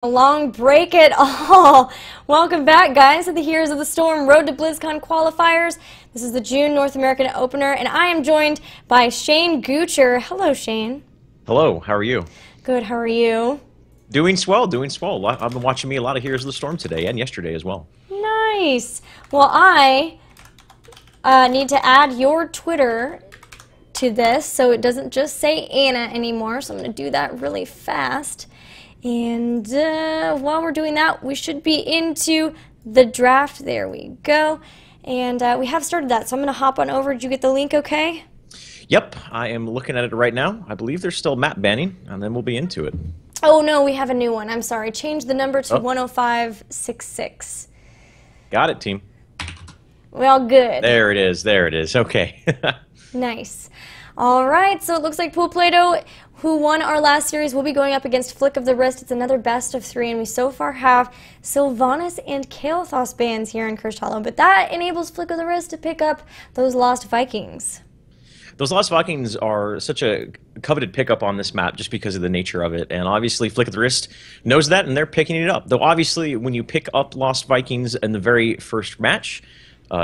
A long break at all. Welcome back, guys, to the Heroes of the Storm Road to BlizzCon qualifiers. This is the June North American opener, and I am joined by ShaneGoocher. Hello, Shane. Hello, how are you? Good, how are you? Doing swell, doing swell. I've been watching a lot of Heroes of the Storm today and yesterday as well. Nice. Well, I need to add your Twitter to this so it doesn't just say Anna anymore, so I'm going to do that really fast. And while we're doing that, we should be into the draft. There we go. And we have started that, so I'm going to hop on over. Did you get the link okay? Yep, I am looking at it right now. I believe there's still map banning, and then we'll be into it. Oh, no, we have a new one. I'm sorry. Change the number to 10566. Got it, team. Well, good. There it is. There it is. Okay. Nice. All right, so it looks like Plato, who won our last series, will be going up against Flick of the Wrist. It's another best of 3, and we so far have Sylvanas and Kael'thas bans here in Cursed Hollow, but that enables Flick of the Wrist to pick up those Lost Vikings. Those Lost Vikings are such a coveted pickup on this map just because of the nature of it, and obviously Flick of the Wrist knows that, and they're picking it up. Though obviously when you pick up Lost Vikings in the very first match,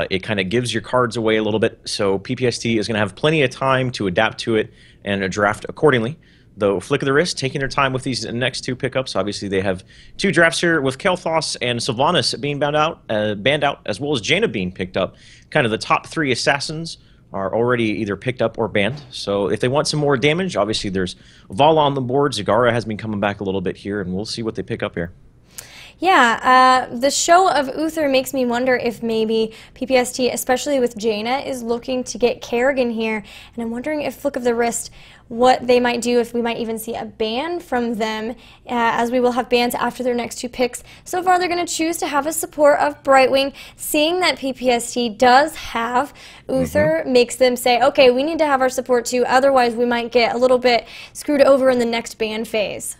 it kind of gives your cards away a little bit, so PPST is going to have plenty of time to adapt to it and draft accordingly. Though Flick of the Wrist taking their time with these next two pickups. Obviously, they have two drafts here with Kael'thas and Sylvanas being banned out, as well as Jaina being picked up. Kind of the top 3 assassins are already either picked up or banned. So if they want some more damage, obviously there's Vala on the board. Zagara has been coming back a little bit here, and we'll see what they pick up here. Yeah, the show of Uther makes me wonder if maybe PPST, especially with Jaina, is looking to get Kerrigan here, and I'm wondering if Flick of the Wrist, what they might do, if we might even see a ban from them, as we will have bans after their next 2 picks. So far, they're going to choose to have a support of Brightwing. Seeing that PPST does have Uther makes them say, okay, we need to have our support too, otherwise we might get a little bit screwed over in the next ban phase.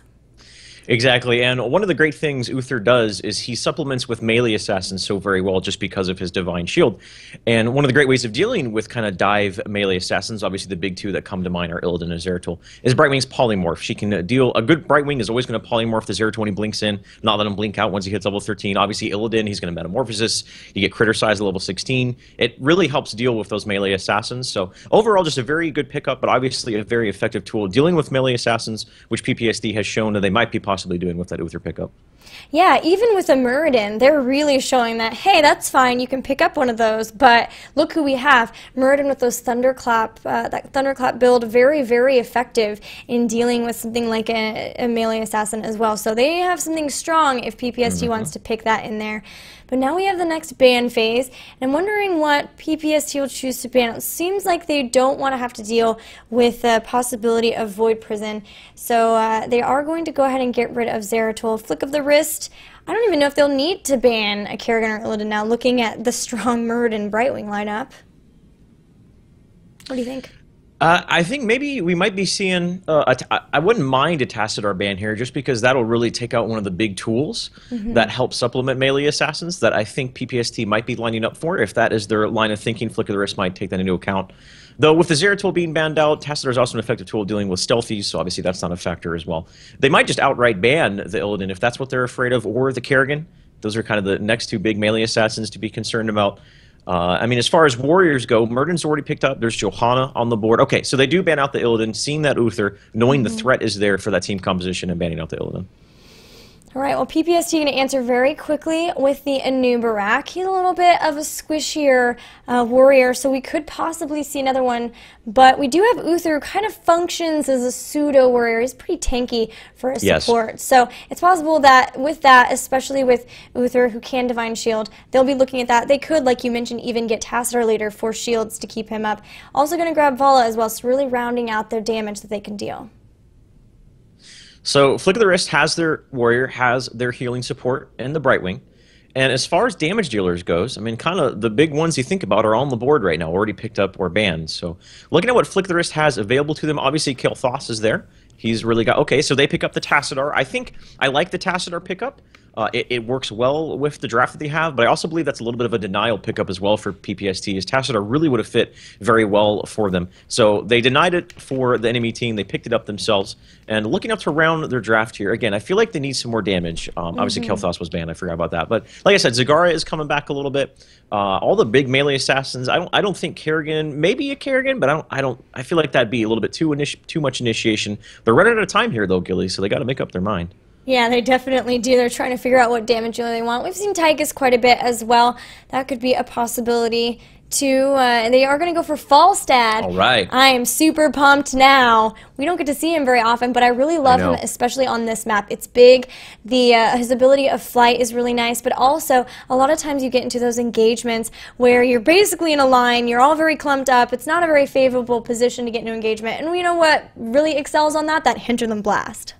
Exactly, and one of the great things Uther does is he supplements with melee assassins so very well just because of his Divine Shield. And one of the great ways of dealing with kind of dive melee assassins, obviously the big 2 that come to mind are Illidan and Zeratul, is Brightwing's Polymorph. She can deal, a good Brightwing is always going to polymorph the Zeratul when he blinks in, not let him blink out once he hits level 13. Obviously Illidan, he's going to Metamorphosis, you get Critter Size at level 16. It really helps deal with those melee assassins. So overall, just a very good pickup, but obviously a very effective tool dealing with melee assassins, which PPSD has shown that they might be possibly doing with that Uther pickup. Yeah, even with a Muradin, they're really showing that, hey, that's fine, you can pick up one of those, but look who we have. Muradin with those Thunderclap, that Thunderclap build, very, very effective in dealing with something like a melee assassin as well. So they have something strong if PPST wants to pick that in there. But now we have the next ban phase, and I'm wondering what PPST will choose to ban. It seems like they don't want to have to deal with the possibility of Void Prison, so they are going to go ahead and get rid of Zeratul. Flick of the Wrist, I don't even know if they'll need to ban a Kerrigan or Illidan now, looking at the strong Muradin Brightwing lineup. What do you think? I think maybe we might be seeing, I wouldn't mind a Tassadar ban here just because that'll really take out one of the big tools that help supplement melee assassins that I think PPST might be lining up for. If that is their line of thinking, Flick of the Wrist might take that into account. Though with the Zeratul being banned out, Tassadar is also an effective tool dealing with stealthies, so obviously that's not a factor as well. They might just outright ban the Illidan if that's what they're afraid of, or the Kerrigan. Those are kind of the next 2 big melee assassins to be concerned about. I mean, as far as warriors go, Muradin's already picked up. There's Johanna on the board. Okay, so they do ban out the Illidan, seeing that Uther, knowing the threat is there for that team composition and banning out the Illidan. All right, well, PPST going to answer very quickly with the Anubarak. He's a little bit of a squishier warrior, so we could possibly see another one. But we do have Uther, who kind of functions as a pseudo-warrior. He's pretty tanky for a support. Yes. So it's possible that with that, especially with Uther, who can Divine Shield, they'll be looking at that. They could, like you mentioned, even get Tassadar later for shields to keep him up. Also going to grab Vala as well, so really rounding out their damage that they can deal. So Flick of the Wrist has their warrior, has their healing support, and the Brightwing. And as far as damage dealers goes, I mean, kind of the big ones you think about are on the board right now, already picked up or banned. So looking at what Flick of the Wrist has available to them, obviously Kael'thas is there. He's really got... Okay, so they pick up the Tassadar. I think I like the Tassadar pickup. It works well with the draft that they have, but I also believe that's a little bit of a denial pickup as well for PPST, as Tassadar really would have fit very well for them. So they denied it for the enemy team. They picked it up themselves. And looking up to round their draft here, again, I feel like they need some more damage. Obviously, Kel'Thas was banned. I forgot about that. But like I said, Zagara is coming back a little bit. All the big melee assassins, I don't think Kerrigan, maybe a Kerrigan, but I feel like that'd be a little bit too much initiation. They're running out of time here, though, Gilly, so they got to make up their mind. Yeah, they definitely do. They're trying to figure out what damage dealer they want. We've seen Tygus quite a bit as well. That could be a possibility, too. They are going to go for Falstad. All right. I am super pumped now. We don't get to see him very often, but I really love him, especially on this map. It's big. His ability of flight is really nice, but also a lot of times you get into those engagements where you're basically in a line, you're all very clumped up. It's not a very favorable position to get into engagement. And you know what really excels on that? That Hinterland Blast.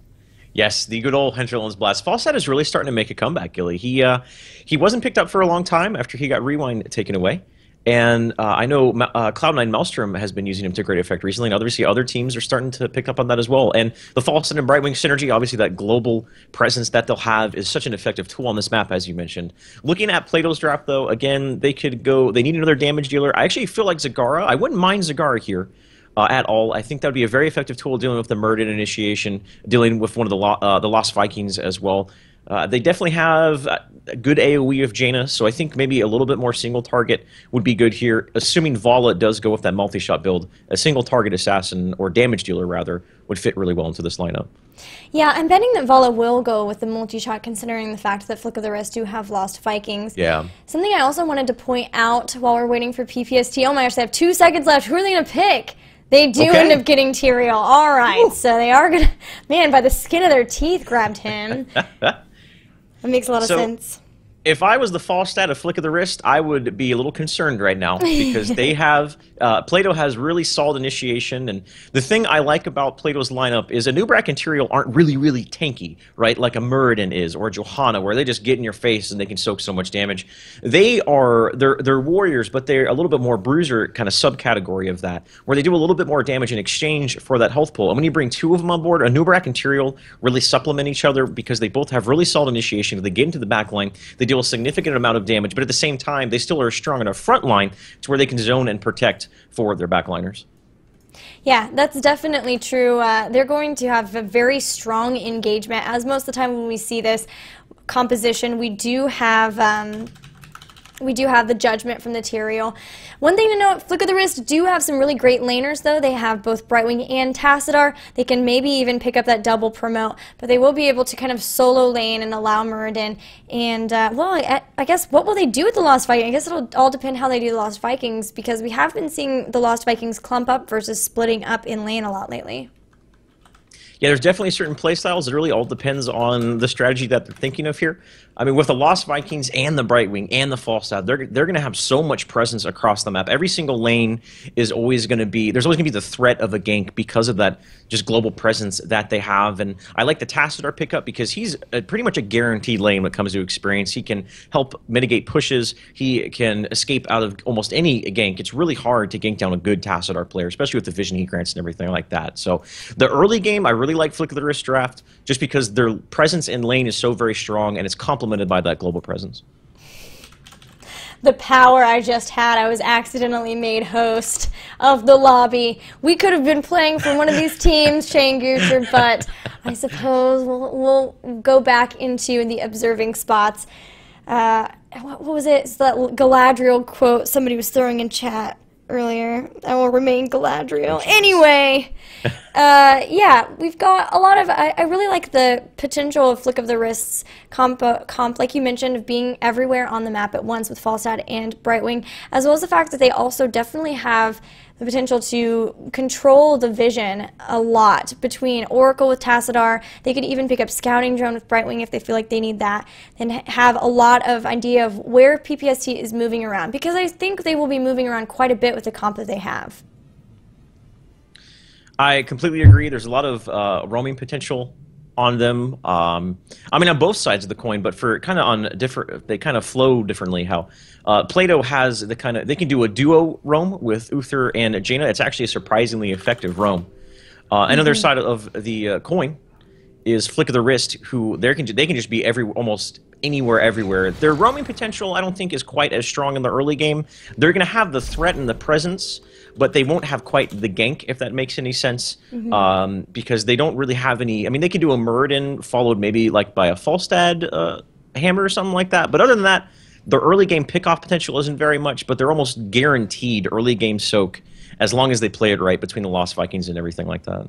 Yes, the good old Hinterland's Blast. Falstad is really starting to make a comeback, Gilly. He wasn't picked up for a long time after he got Rewind taken away. And I know Cloud9 Maelstrom has been using him to great effect recently, and obviously other teams are starting to pick up on that as well. And the Falstad and Brightwing synergy, obviously that global presence that they'll have is such an effective tool on this map, as you mentioned. Looking at Plato's draft, though, again, they need another damage dealer. I actually feel like Zagara, I wouldn't mind Zagara here. At all. I think that would be a very effective tool dealing with the Murden initiation, dealing with one of the Lost Vikings as well. They definitely have a good AoE of Jaina, so I think maybe a little bit more single target would be good here. Assuming Vala does go with that multi-shot build, a single target assassin, or damage dealer rather, would fit really well into this lineup. Yeah, I'm betting that Vala will go with the multi-shot, considering the fact that Flick of the Wrist do have Lost Vikings. Yeah. Something I also wanted to point out while we're waiting for PPST, oh my gosh, they have 2 seconds left. Who are they going to pick? They do end up getting Tyrael. All right, so they are going to, man, by the skin of their teeth grabbed him. That makes a lot of sense. If I was the Falstad of Flick of the Wrist, I would be a little concerned right now because they have Plato has really solid initiation, and the thing I like about Plato's lineup is Anub'arak and Tyrael aren't really tanky, right? Like a Muradin is or a Johanna, where they just get in your face and they can soak so much damage. They're warriors, but they're a little bit more bruiser kind of subcategory of that, where they do a little bit more damage in exchange for that health pool. And when you bring 2 of them on board, Anub'arak and Tyrael really supplement each other because they both have really solid initiation. If they get into the back line, they deal a significant amount of damage, but at the same time, they still are strong enough front line to where they can zone and protect for their backliners. Yeah, that's definitely true. They're going to have a very strong engagement, as most of the time when we see this composition, we do have the Judgment from the Tyrael. One thing to note, Flick of the Wrist do have some really great laners, though. They have both Brightwing and Tassadar. They can maybe even pick up that double promote, but they will be able to kind of solo lane and allow Muradin. And, well, I guess, what will they do with the Lost Vikings? I guess it'll all depend how they do the Lost Vikings, because we have been seeing the Lost Vikings clump up versus splitting up in lane a lot lately. Yeah, there's definitely certain playstyles. It really all depends on the strategy that they're thinking of here. I mean, with the Lost Vikings and the Brightwing and the Falstad, they're going to have so much presence across the map. Every single lane is always going to be, there's always going to be the threat of a gank because of that just global presence that they have. And I like the Tassadar pickup because he's pretty much a guaranteed lane when it comes to experience. He can help mitigate pushes. He can escape out of almost any gank. It's really hard to gank down a good Tassadar player, especially with the vision he grants and everything like that. So the early game, I really like Flick of the Wrist draft just because their presence in lane is so very strong and it's complemented by that global presence. The power I just had, I was accidentally made host of the lobby. We could have been playing for one of these teams, ShaneGoocher, but I suppose we'll go back into the observing spots. What was it? It's that Galadriel quote somebody was throwing in chat earlier. I will remain Galadriel. Anyway, yeah, we've got a lot of, I really like the potential of Flick of the Wrist's comp, like you mentioned, of being everywhere on the map at once with Falstad and Brightwing, as well as the fact that they also definitely have the potential to control the vision a lot between Oracle with Tassadar. They could even pick up Scouting Drone with Brightwing if they feel like they need that, and have a lot of idea of where PPST is moving around, because I think they will be moving around quite a bit with the comp that they have. I completely agree. There's a lot of roaming potential on them. I mean, on both sides of the coin, but for kind of on different, they kind of flow differently. How Plato has the kind of, they can do a duo roam with Uther and Jaina. It's actually a surprisingly effective roam. Another side of the coin is Flick of the Wrist, who they can just be almost anywhere, everywhere. Their roaming potential, I don't think, is quite as strong in the early game. They're going to have the threat and the presence, but they won't have quite the gank, if that makes any sense, because they don't really have any. I mean, they can do a Muradin followed maybe like by a Falstad hammer or something like that, but other than that, their early game pickoff potential isn't very much, but they're almost guaranteed early game soak as long as they play it right between the Lost Vikings and everything like that.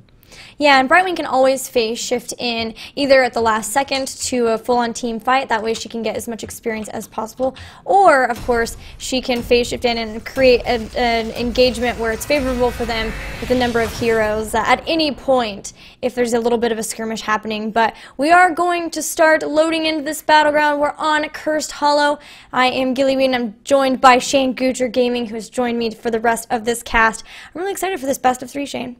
Yeah, and Brightwing can always phase shift in either at the last second to a full-on team fight. That way she can get as much experience as possible. Or, of course, she can phase shift in and create an engagement where it's favorable for them with a number of heroes at any point if there's a little bit of a skirmish happening. But we are going to start loading into this battleground. We're on Cursed Hollow. I am Gillyweed, and I'm joined by ShaneGoocher Gaming, who has joined me for the rest of this cast. I'm really excited for this best of 3, Shane.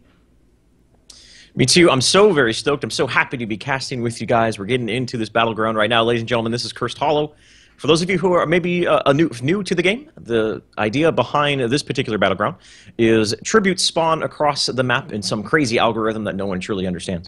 Me too. I'm so very stoked. I'm so happy to be casting with you guys. We're getting into this battleground right now. Ladies and gentlemen, this is Cursed Hollow. For those of you who are maybe new to the game, the idea behind this particular battleground is tributes spawn across the map in some crazy algorithm that no one truly understands.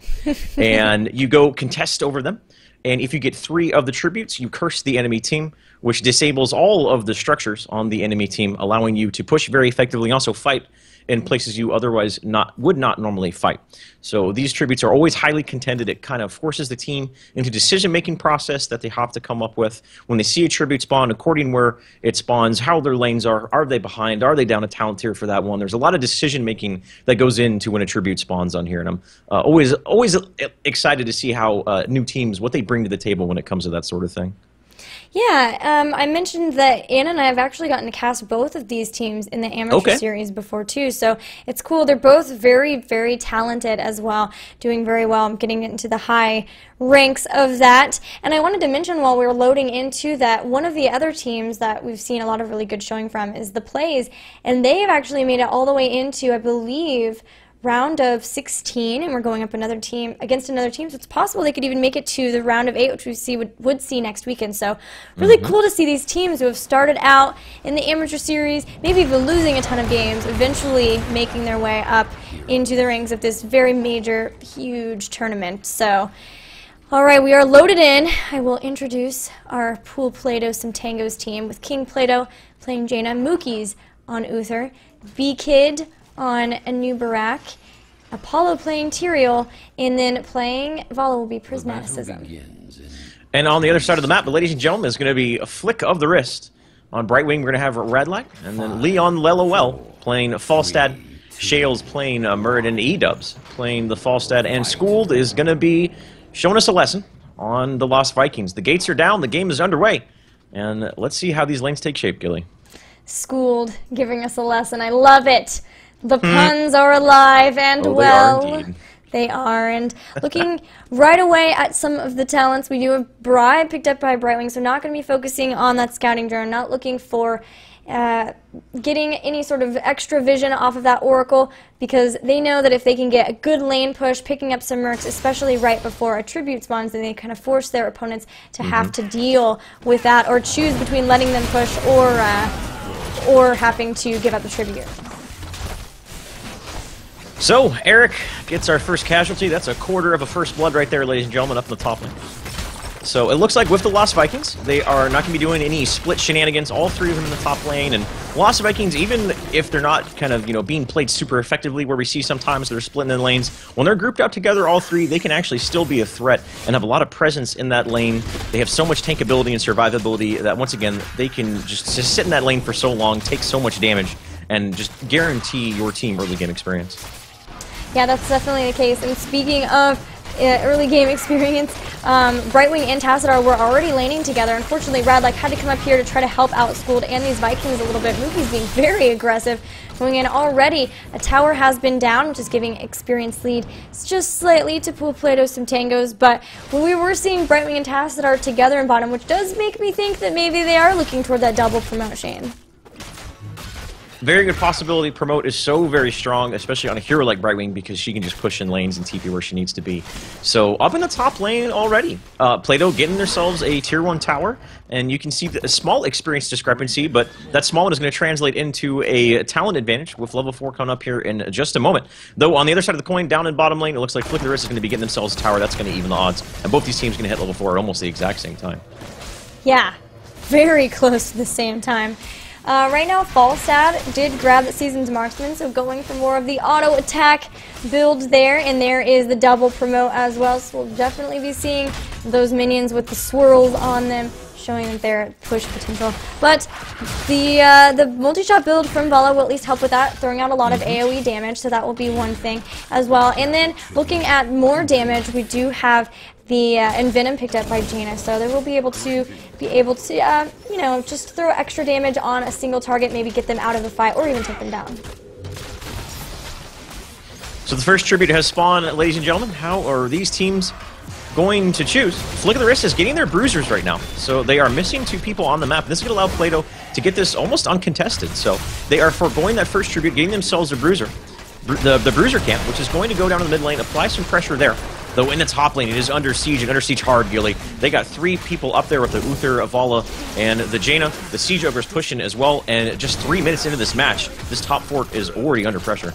And you go contest over them. And if you get 3 of the tributes, you curse the enemy team, which disables all of the structures on the enemy team, allowing you to push very effectively and also fight in places you otherwise would not normally fight. So these tributes are always highly contended. It kind of forces the team into decision-making process that they have to come up with. When they see a tribute spawn, according where it spawns, how their lanes are they behind, are they down a talent tier for that one? There's a lot of decision-making that goes into when a tribute spawns on here, and I'm always excited to see how new teams, what they bring to the table when it comes to that sort of thing. Yeah, I mentioned that Anna and I have actually gotten to cast both of these teams in the amateur series before too, so it's cool. They're both very, very talented as well, doing very well. I'm getting into the high ranks of that. And I wanted to mention while we were loading into that, one of the other teams that we've seen a lot of really good showing from is the Plays, and they have actually made it all the way into, I believe, round of 16, and we're going up another team against another team, so it's possible they could even make it to the round of 8, which we would see next weekend. So really cool to see these teams who have started out in the amateur series, maybe even losing a ton of games, eventually making their way up into the ranks of this very major, huge tournament. So all right, we are loaded in. I will introduce our Pool Plato Some Tangos team with King Plato playing Jaina, Mookies on Uther, B-Kid on a new Barak, Apollo playing Tyrael, and then playing Vala will be Prismaticism. And on the other side of the map, ladies and gentlemen, is going to be a Flick of the Wrist. On Brightwing, we're going to have Radlight, and then Leon Lelowell playing Falstad, Shales playing Muradin, E-Dubs playing the Falstad, and Schooled is going to be showing us a lesson on the Lost Vikings. The gates are down, the game is underway, and let's see how these lanes take shape, Gilly. Schooled, giving us a lesson. I love it. The puns are alive and well. They are, and looking right away at some of the talents, we do have Bribe picked up by Brightwing, so not going to be focusing on that scouting drone, not looking for getting any sort of extra vision off of that Oracle, because they know that if they can get a good lane push, picking up some mercs, especially right before a tribute spawns, then they kind of force their opponents to have to deal with that, or choose between letting them push or having to give up the tribute. So, Eric gets our first casualty. That's a quarter of a first blood right there, ladies and gentlemen, up in the top lane. So, it looks like with the Lost Vikings, they are not going to be doing any split shenanigans, all 3 of them in the top lane, and Lost Vikings, even if they're not kind of, being played super effectively, where we see sometimes they're splitting in lanes, when they're grouped out together, all 3, they can actually still be a threat and have a lot of presence in that lane. They have so much tankability and survivability that, once again, they can just sit in that lane for so long, take so much damage, and just guarantee your team early game experience. Yeah, that's definitely the case. And speaking of early game experience, Brightwing and Tassadar were already laning together. Unfortunately, Radlight had to come up here to try to help out Schooled and these Vikings a little bit. Mookie's being very aggressive. Going in already, a tower has been down, which is giving experience lead. It's just slightly to Pool Plato Some Tangos, but when we were seeing Brightwing and Tassadar together in bottom, which does make me think that maybe they are looking toward that double promotion. Very good possibility. Promote is so very strong, especially on a hero like Brightwing, because she can just push in lanes and TP where she needs to be. So up in the top lane already. Plato getting themselves a tier 1 tower, and you can see a small experience discrepancy, but that small one is going to translate into a talent advantage with level 4 coming up here in just a moment. Though on the other side of the coin, down in bottom lane, it looks like Flick of the Wrist is going to be getting themselves a tower. That's going to even the odds. And both these teams are going to hit level 4 at almost the exact same time. Yeah, very close to the same time. Right now, Falstad did grab the Season's Marksman, so going for more of the auto attack build there, and there is the double promote as well, so we'll definitely be seeing those minions with the swirls on them, showing that their push potential. But the multi-shot build from Vala will at least help with that, throwing out a lot of AoE damage, so that will be one thing as well. And then looking at more damage, we do have the Envenom picked up by Jaina, so they will be able to you know, just throw extra damage on a single target, maybe get them out of the fight, or even take them down. So the first tribute has spawned, ladies and gentlemen. How are these teams going to choose? Flick of the Wrist is getting their bruisers right now, so they are missing 2 people on the map. This is going to allow Plato to get this almost uncontested, so they are foregoing that first tribute, getting themselves a bruiser. The bruiser camp, which is going to go down to the mid lane, apply some pressure there. Though in the top lane, it is under siege, and under siege hard, Gilly. They got 3 people up there with the Uther, Avala, and the Jaina. The Siege Ogre's pushing as well, and just 3 minutes into this match, this top fort is already under pressure.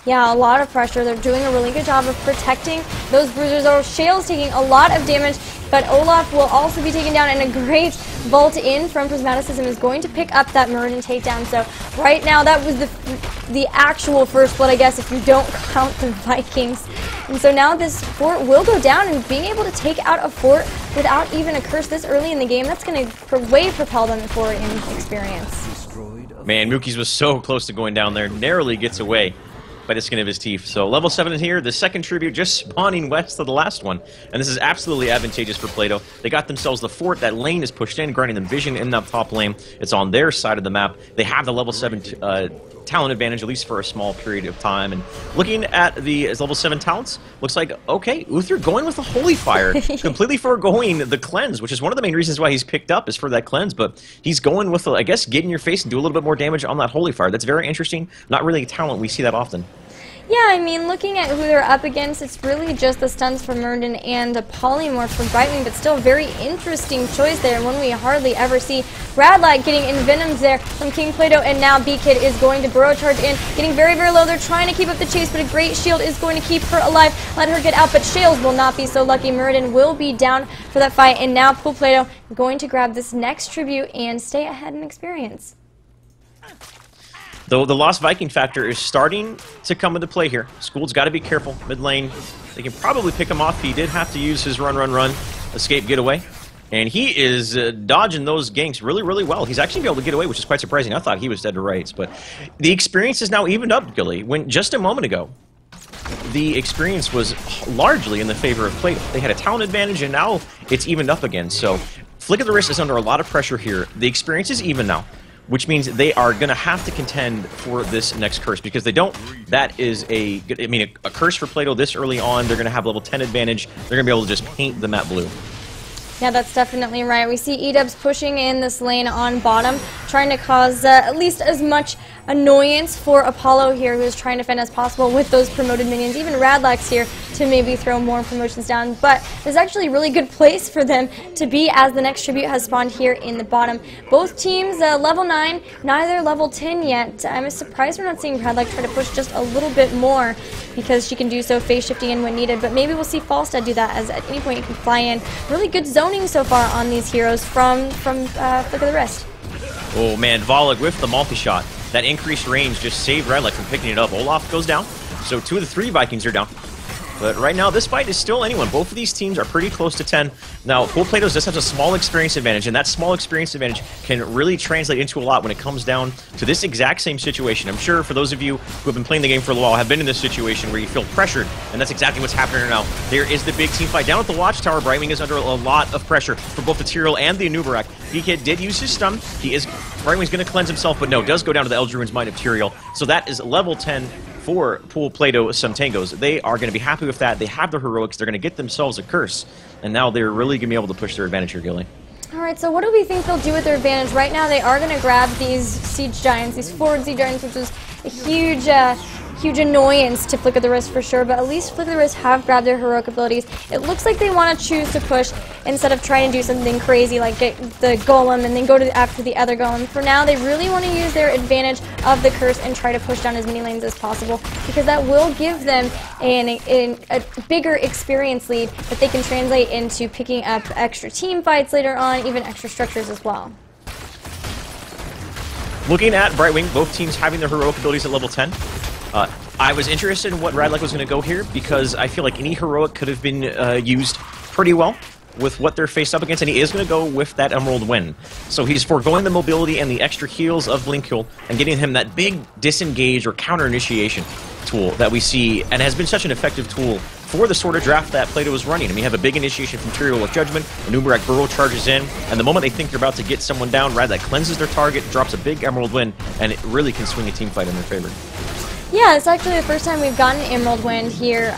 Yeah, a lot of pressure. They're doing a really good job of protecting those bruisers. Shale's taking a lot of damage, but Olaf will also be taken down, and a great vault in from Prismaticism is going to pick up that Muradin takedown. So right now, that was the actual first blood, I guess, if you don't count the Vikings. And so now this fort will go down, and being able to take out a fort without even a curse this early in the game, that's going to way propel them forward in experience. Man, Mookies was so close to going down there, narrowly gets away by the skin of his teeth. So level 7 is here, the second tribute just spawning west of the last one. And this is absolutely advantageous for Plato. They got themselves the fort, that lane is pushed in, granting them vision in that top lane. It's on their side of the map. They have the level 7 talent advantage, at least for a small period of time. And looking at the level 7 talents, looks like, okay, Uther going with the Holy Fire, completely foregoing the cleanse, which is one of the main reasons why he's picked up, is for that cleanse, but he's going with, I guess, get in your face and do a little bit more damage on that Holy Fire. That's very interesting. Not really a talent we see that often. Yeah, I mean, looking at who they're up against, it's really just the stuns from Muradin and a Polymorph from Brightwing, but still a very interesting choice there, and one we hardly ever see. Radlight getting Envenoms there from King Plato, and now B-Kid is going to burrow charge in, getting very, very low. They're trying to keep up the chase, but a great shield is going to keep her alive, let her get out, but Shales will not be so lucky. Muradin will be down for that fight, and now Pool Plato going to grab this next tribute and stay ahead in experience. Though the Lost Viking factor is starting to come into play here. School's got to be careful. Mid lane, they can probably pick him off. He did have to use his run, escape, get away. And he is dodging those ganks really, really well. He's actually able to get away, which is quite surprising. I thought he was dead to rights. But the experience is now evened up, Gilly. When just a moment ago, the experience was largely in the favor of Plato. They had a talent advantage, and now it's evened up again. So Flick of the Wrist is under a lot of pressure here. The experience is even now, which means they are going to have to contend for this next curse, because they don't. That is a curse for Plato this early on. They're going to have level 10 advantage. They're going to be able to just paint the map blue. Yeah, that's definitely right. We see E-Dubs pushing in this lane on bottom, trying to cause at least as much annoyance for Apollo here, who is trying to defend as possible with those promoted minions. Even Radlax here to maybe throw more promotions down. But there's actually a really good place for them to be, as the next tribute has spawned here in the bottom. Both teams level 9, neither level 10 yet. I'm surprised we're not seeing Radlax try to push just a little bit more, because she can do so phase shifting in when needed. But maybe we'll see Falstad do that, as at any point you can fly in. Really good zoning so far on these heroes from Flick of the Wrist. Oh man, Volig with the multi-shot. That increased range just saved Radlax from picking it up. Olaf goes down, so 2 of the 3 Vikings are down. But right now, this fight is still anyone. Both of these teams are pretty close to 10. Now, Pool Plato's just has a small experience advantage, and that small experience advantage can really translate into a lot when it comes down to this exact same situation. I'm sure for those of you who have been playing the game for a while have been in this situation where you feel pressured, and that's exactly what's happening right now. There is the big team fight. Down at the Watchtower, Brightwing is under a lot of pressure for both the Tyrael and the Anubarak. B-Kid did use his stun. Brightwing's going to cleanse himself, but no, does go down to the Eldruin's Mind of Tyrael. So that is level 10 for Pool Plato some Tangos. They are going to be happy with that. They have the heroics. They're going to get themselves a curse. And now they're really going to be able to push their advantage here, Gilly. Alright, so what do we think they'll do with their advantage? Right now they are going to grab these Siege Giants, these forward Siege Giants, which is a huge annoyance to Flick of the Wrist for sure, but at least Flick of the Wrist have grabbed their heroic abilities. It looks like they want to choose to push instead of trying to do something crazy like get the Golem and then go to after the other Golem. For now, they really want to use their advantage of the curse and try to push down as many lanes as possible, because that will give them a bigger experience lead that they can translate into picking up extra team fights later on, even extra structures as well. Looking at Brightwing, both teams having their heroic abilities at level 10. I was interested in what Radlek was going to go here because I feel like any heroic could have been used pretty well with what they're faced up against, and he is going to go with that Emerald Wind. So he's foregoing the mobility and the extra heals of Blinkule and getting him that big disengage or counter initiation tool that we see and has been such an effective tool for the sort of draft that Plato was running. I mean, you have a big initiation from Tyrael with Judgment, a Numerak Burrow charges in, and the moment they think they're about to get someone down, Radlek cleanses their target, drops a big Emerald Wind, and it really can swing a team fight in their favor. Yeah, it's actually the first time we've gotten Emerald Wind here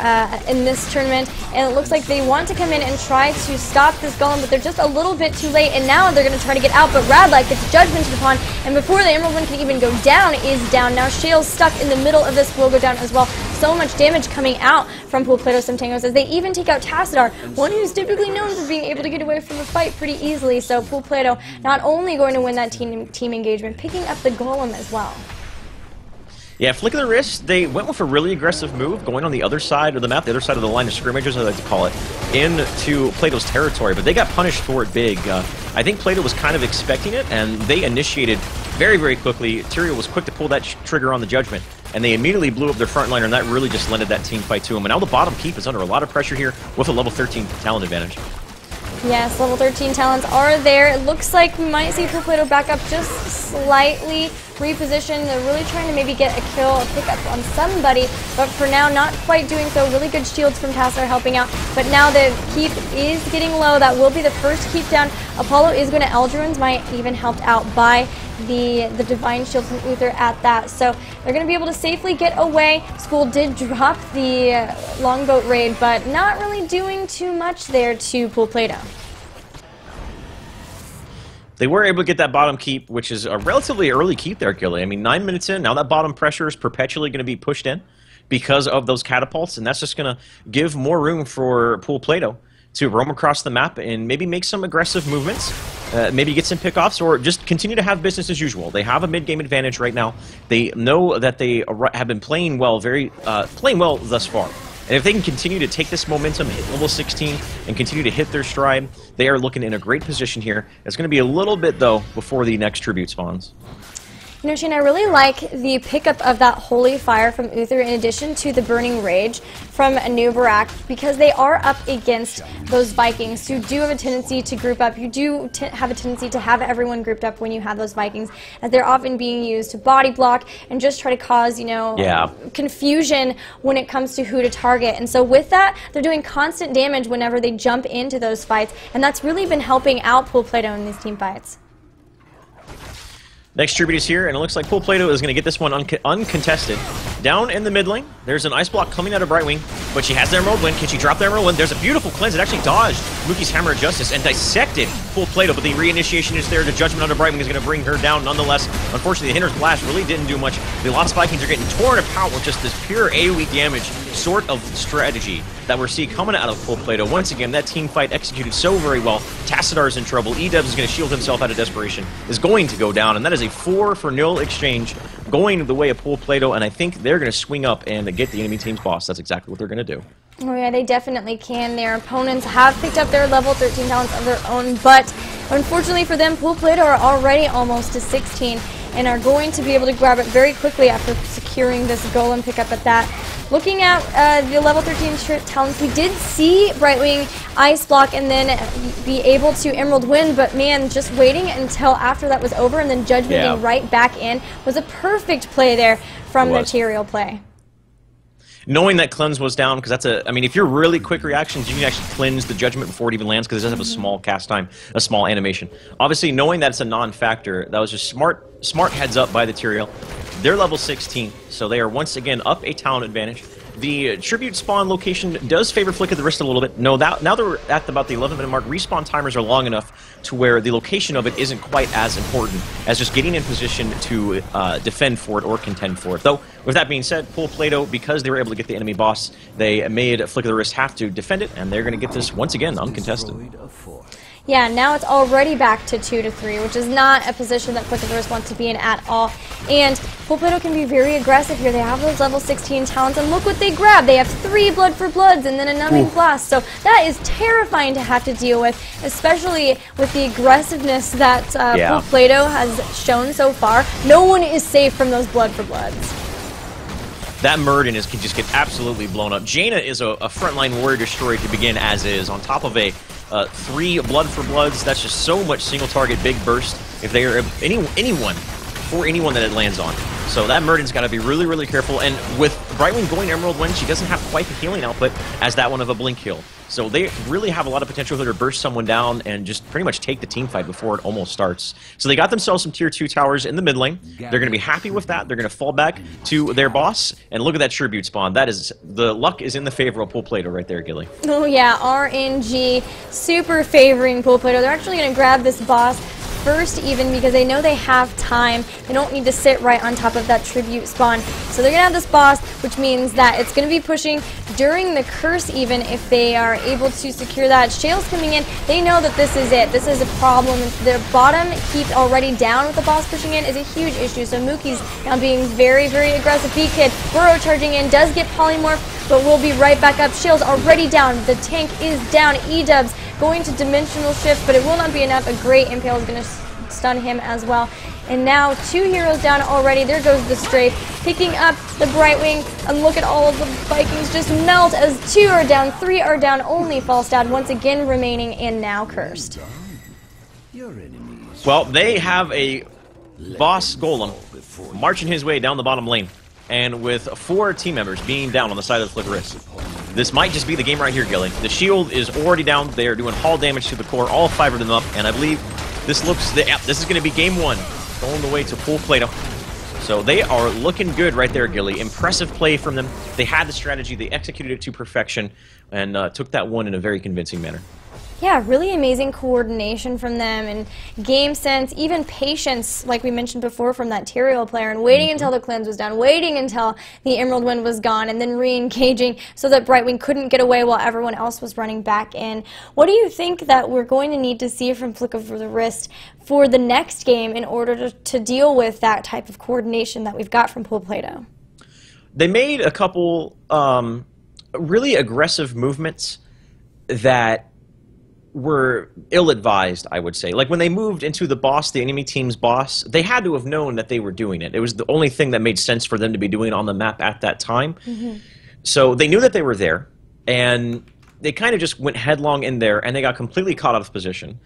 in this tournament, and it looks like they want to come in and try to stop this Golem, but they're just a little bit too late, and now they're going to try to get out, but Radlek gets Judgment to the pawn, and before the Emerald Wind can even go down, is down. Now Shale's stuck in the middle of this, will go down as well. So much damage coming out from Pool Plato Centangos as they even take out Tassadar, one who's typically known for being able to get away from a fight pretty easily, so Pool Plato not only going to win that team engagement, picking up the Golem as well. Yeah, Flick of the Wrist, they went with a really aggressive move, going on the other side of the map, the other side of the line of scrimmage, as I like to call it, into Plato's territory, but they got punished for it big. I think Plato was kind of expecting it, and they initiated very, very quickly. Tyrael was quick to pull that trigger on the Judgment, and they immediately blew up their front liner, and that really just lended that team fight to him. And now the bottom keep is under a lot of pressure here with a level 13 talent advantage. Yes, level 13 talents are there. It looks like we might see Pool Plato back up just slightly repositioned. They're really trying to maybe get a kill, a pickup on somebody, but for now not quite doing so. Really good shields from Tassadar helping out, but now the keep is getting low. That will be the first keep down. Apollo is going to Eldruins, might even helped out by the Divine Shield from Uther at that. So they're going to be able to safely get away. School did drop the Longboat raid, but not really doing too much there to Pool Plato. They were able to get that bottom keep, which is a relatively early keep there, Gilly. I mean, 9 minutes in, now that bottom pressure is perpetually going to be pushed in because of those catapults, and that's just going to give more room for Pool Plato to roam across the map and maybe make some aggressive movements, maybe get some pickoffs, or just continue to have business as usual. They have a mid-game advantage right now. They know that they have been playing well, playing well thus far. And if they can continue to take this momentum, hit level 16, and continue to hit their stride, they are looking in a great position here. It's going to be a little bit, though, before the next tribute spawns. You know, Shane, I really like the pickup of that Holy Fire from Uther in addition to the Burning Rage from Numerak, because they are up against those Vikings who do have a tendency to group up. You do have a tendency to have everyone grouped up when you have those Vikings, as they're often being used to body block and just try to cause, you know, confusion when it comes to who to target. And so with that, they're doing constant damage whenever they jump into those fights, and that's really been helping out Pool Plato in these team fights. Next tribute is here, and it looks like Pool Plato is going to get this one uncontested. Down in the mid lane, there's an Ice Block coming out of Brightwing, but she has the Emerald Wind. Can she drop the Emerald Wind? There's a beautiful cleanse. It actually dodged Mookie's Hammer of Justice and dissected Pool Plato, but the reinitiation is there. The Judgment under Brightwing is going to bring her down nonetheless. Unfortunately, the Hinder's Blast really didn't do much. The Lost Vikings are getting torn apart with just this pure AoE damage sort of strategy that we're seeing coming out of Pool Plato. Once again, that team fight executed so very well. Tassadar's in trouble. E-Dubs is going to shield himself out of desperation, is going to go down, and that is a 4-for-0 exchange going the way of Pool Plato, and I think they're going to swing up and get the enemy team's boss. That's exactly what they're going to do. Oh yeah, they definitely can. Their opponents have picked up their level 13 talents of their own, but unfortunately for them, Pool Plato are already almost to 16 and are going to be able to grab it very quickly after securing this Golem pickup at that. Looking at the level 13 talents, we did see Brightwing Ice Block and then be able to Emerald Wind, but man, just waiting until after that was over and then Judgment being right back in was a perfect play there from the Tyrael play. Knowing that cleanse was down, because that's I mean, if you're really quick reactions, you can actually cleanse the Judgment before it even lands, because it does have a small cast time, a small animation. Obviously, knowing that it's a non-factor, that was just smart heads up by the Tyrael. They're level 16, so they are once again up a talent advantage. The tribute spawn location does favor Flick of the Wrist a little bit. No, now they're at about the 11-minute mark. Respawn timers are long enough to where the location of it isn't quite as important as just getting in position to defend for it or contend for it. Though, with that being said, Pool Plato, because they were able to get the enemy boss, they made Flick of the Wrist have to defend it, and they're going to get this once again uncontested. Yeah, now it's already back to 2-3, which is not a position that Flick of the Wrist wants to be in at all. And Pool Plato can be very aggressive here. They have those level 16 talents, and look what they grab. They have 3 Blood for Bloods and then a Numbing Blast. So that is terrifying to have to deal with, especially with the aggressiveness that Pool Plato has shown so far. No one is safe from those Blood for Bloods. That Muradin can just get absolutely blown up. Jaina is a frontline warrior destroyer to begin as is, on top of a 3 Blood for Bloods. That's just so much single target big burst if they are anyone that it lands on. So that Muradin's got to be really, really careful. And with Brightwing going Emerald Wind, she doesn't have quite the healing output as that one of a Blink heal. So they really have a lot of potential here to burst someone down and just pretty much take the team fight before it almost starts. So they got themselves some tier 2 towers in the mid lane. They're going to be happy with that. They're going to fall back to their boss. And look at that tribute spawn. That is, the luck is in the favor of Pool Plato right there, Gilly. Oh yeah, RNG super favoring Pool Plato. They're actually going to grab this boss first even because they know they have time. They don't need to sit right on top of that tribute spawn. So they're going to have this boss, which means that it's going to be pushing during the curse even if they are able to secure that. Shale's coming in. They know that this is it. This is a problem. Their bottom keep already down with the boss pushing in is a huge issue. So Mookie's now being very, very aggressive. B-Kid, Burrow charging in, does get polymorph, but will be right back up. Shale's already down. The tank is down. E-Dubs going to dimensional shift, but it will not be enough. A great impale is going to stun him as well. And now 2 heroes down already. There goes the Strafe, picking up the Brightwing. And look at all of the Vikings just melt as 2 are down, 3 are down. Only Falstad once again remaining and now cursed. Well, they have a boss golem marching his way down the bottom lane. And with 4 team members being down on the side of the Flick of the Wrist. This might just be the game right here, Gilly. The shield is already down. They are doing hull damage to the core, all 5 of them up, and I believe this looks, this is going to be game 1, going the way to Pool Plato. So they are looking good right there, Gilly. Impressive play from them. They had the strategy, they executed it to perfection, and took that one in a very convincing manner. Yeah, really amazing coordination from them and game sense, even patience, like we mentioned before, from that Tyrael player, and waiting until the cleanse was down, waiting until the Emerald Wind was gone, and then re-engaging so that Brightwing couldn't get away while everyone else was running back in. What do you think that we're going to need to see from Flick of the Wrist for the next game in order to deal with that type of coordination that we've got from Pool Plato? They made a couple really aggressive movements that were ill-advised, I would say. Like when they moved into the boss, the enemy team's boss, they had to have known that they were doing it. It was the only thing that made sense for them to be doing on the map at that time. So they knew that they were there, and they kind of just went headlong in there, and they got completely caught out of position.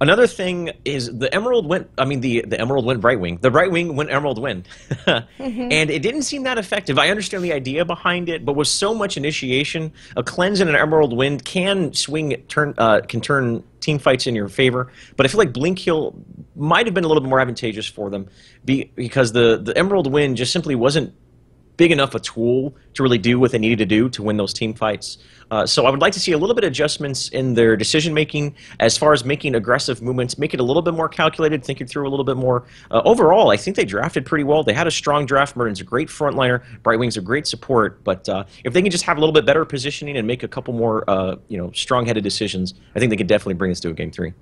Another thing is the Emerald Wind, the Emerald Wind Brightwing. The Brightwing went Emerald Wind. And it didn't seem that effective. I understand the idea behind it, but with so much initiation, a cleanse and an Emerald Wind can turn team fights in your favor. But I feel like Blink Heal might have been a little bit more advantageous for them because the Emerald Wind just simply wasn't big enough a tool to really do what they needed to do to win those team fights. So I would like to see a little bit of adjustments in their decision-making as far as making aggressive movements, make it a little bit more calculated, think it through a little bit more. Overall, I think they drafted pretty well. They had a strong draft. Muradin's a great frontliner. Brightwing's a great support. But if they can just have a little bit better positioning and make a couple more strong-headed decisions, I think they could definitely bring us to a Game 3.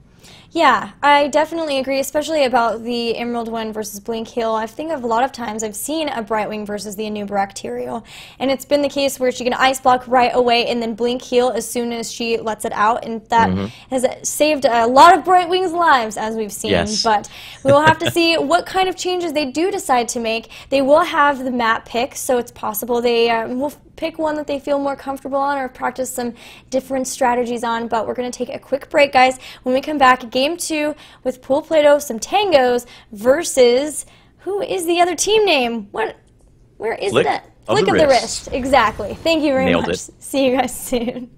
Yeah, I definitely agree, especially about the Emerald Wind versus Blink Heal. I think of a lot of times I've seen a Brightwing versus the Anubarak Tyrael, and it's been the case where she can Ice Block right away and then Blink Heal as soon as she lets it out, and that has saved a lot of Brightwing's lives, as we've seen. Yes. But we will have to see what kind of changes they do decide to make. They will have the map pick, so it's possible they will pick one that they feel more comfortable on or practice some different strategies on. But we're going to take a quick break, guys. When we come back, Game 2 with Pool Plato, some tangos versus, who is the other team name? Where is Flick that? of Flick the of the Wrist. Wrist. Exactly. Thank you very Nailed much. it. See you guys soon.